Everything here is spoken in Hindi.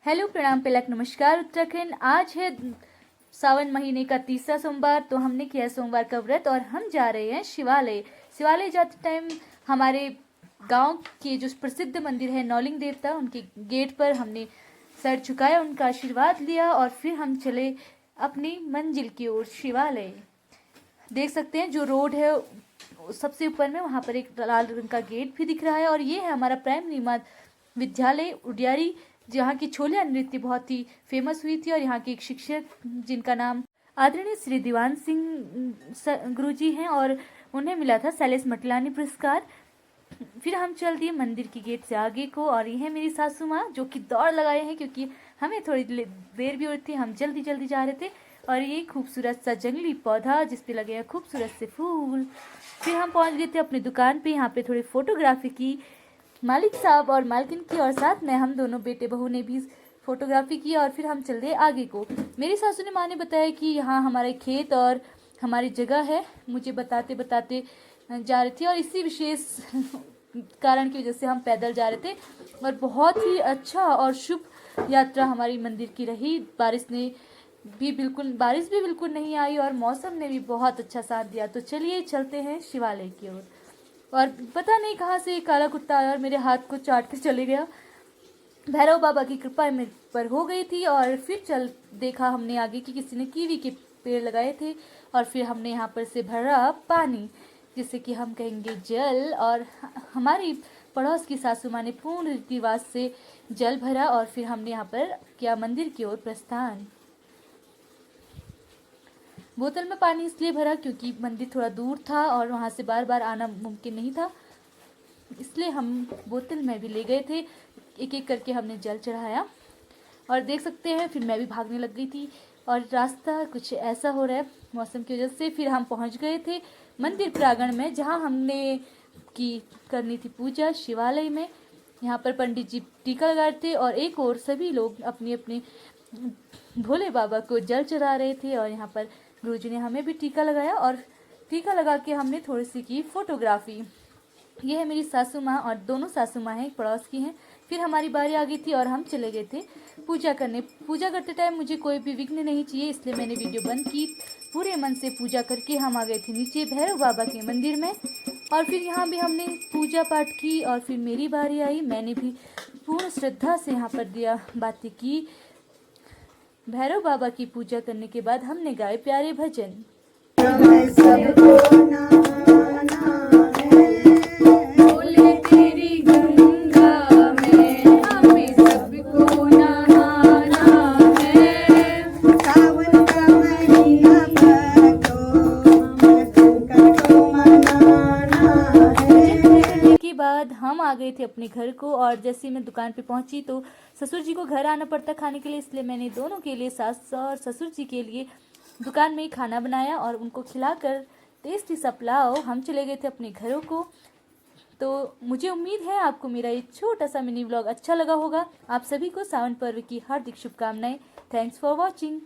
हेलो, प्रणाम, तिलक, नमस्कार उत्तराखंड। आज है सावन महीने का तीसरा सोमवार। तो हमने किया सोमवार का व्रत और हम जा रहे हैं शिवालय। शिवालय जाते टाइम हमारे गांव के जो प्रसिद्ध मंदिर है नौलिंग देवता, उनके गेट पर हमने सर झुकाया, उनका आशीर्वाद लिया और फिर हम चले अपनी मंजिल की ओर शिवालय। देख सकते हैं जो रोड है सबसे ऊपर में, वहाँ पर एक लाल रंग का गेट भी दिख रहा है। और ये है हमारा प्राइमरी माध्यमिक विद्यालय उडियारी, जहाँ की छोलिया नृत्य बहुत ही फेमस हुई थी। और यहाँ के एक शिक्षक जिनका नाम आदरणीय श्री दीवान सिंह गुरुजी हैं और उन्हें मिला था शैलेश मटलानी पुरस्कार। फिर हम चल दिए मंदिर की गेट से आगे को। और ये है मेरी सासू माँ जो कि दौड़ लगाए हैं, क्योंकि हमें थोड़ी देर भी हो रही थी, हम जल्दी जल्दी जा रहे थे। और ये खूबसूरत सा जंगली पौधा जिस पे लगे हैं खूबसूरत से फूल। फिर हम पहुंच गए थे अपनी दुकान पे। यहाँ पे थोड़ी फोटोग्राफी की, मालिक साहब और मालकिन की, और साथ में हम दोनों बेटे बहू ने भी फोटोग्राफी की। और फिर हम चल गए आगे को। मेरी सासू ने माँ ने बताया कि यहाँ हमारे खेत और हमारी जगह है। मुझे बताते बताते जा रही थी और इसी विशेष कारण की वजह से हम पैदल जा रहे थे। और बहुत ही अच्छा और शुभ यात्रा हमारी मंदिर की रही। बारिश भी बिल्कुल नहीं आई और मौसम ने भी बहुत अच्छा साथ दिया। तो चलिए चलते हैं शिवालय की ओर। और पता नहीं कहाँ से एक काला कुत्ता आया और मेरे हाथ को चाट के चले गया। भैरव बाबा की कृपा मेरे पर हो गई थी। और फिर देखा हमने आगे कि किसी ने कीवी के पेड़ लगाए थे। और फिर हमने यहाँ पर से भरा पानी, जिसे कि हम कहेंगे जल। और हमारी पड़ोस की सासू माँ ने पूर्ण रीति रिवाज से जल भरा और फिर हमने यहाँ पर किया मंदिर की ओर प्रस्थान। बोतल में पानी इसलिए भरा क्योंकि मंदिर थोड़ा दूर था और वहाँ से बार बार आना मुमकिन नहीं था, इसलिए हम बोतल में भी ले गए थे। एक एक करके हमने जल चढ़ाया। और देख सकते हैं फिर मैं भी भागने लग गई थी। और रास्ता कुछ ऐसा हो रहा है मौसम की वजह से। फिर हम पहुंच गए थे मंदिर प्रांगण में, जहां हमने करनी थी पूजा शिवालय में। यहाँ पर पंडित जी टीका लगा रहे थे और एक और सभी लोग अपने अपने भोले बाबा को जल चढ़ा रहे थे। और यहाँ पर गुरुजी ने हमें भी टीका लगाया और टीका लगा के हमने थोड़ी सी की फोटोग्राफी। ये है मेरी सासू माँ और दोनों सासू माँ हैं, पड़ोस की हैं। फिर हमारी बारी आ गई थी और हम चले गए थे पूजा करने। पूजा करते टाइम मुझे कोई भी विघ्न नहीं चाहिए, इसलिए मैंने वीडियो बंद की। पूरे मन से पूजा करके हम आ गए थे नीचे भैरव बाबा के मंदिर में। और फिर यहाँ भी हमने पूजा पाठ की और फिर मेरी बारी आई। मैंने भी पूर्ण श्रद्धा से यहाँ पर दिया बातें की। भैरव बाबा की पूजा करने के बाद हमने गाए प्यारे भजन। बाद हम आ गए थे अपने घर को। और जैसे मैं दुकान पे पहुंची तो ससुर जी को घर आना पड़ता खाने के लिए, इसलिए मैंने दोनों के लिए, सास और ससुर जी के लिए दुकान में ही खाना बनाया और उनको खिलाकर टेस्टी सा पुलाव हम चले गए थे अपने घरों को। तो मुझे उम्मीद है आपको मेरा ये छोटा सा मिनी व्लॉग अच्छा लगा होगा। आप सभी को सावन पर्व की हार्दिक शुभकामनाएं। Thanks for watching.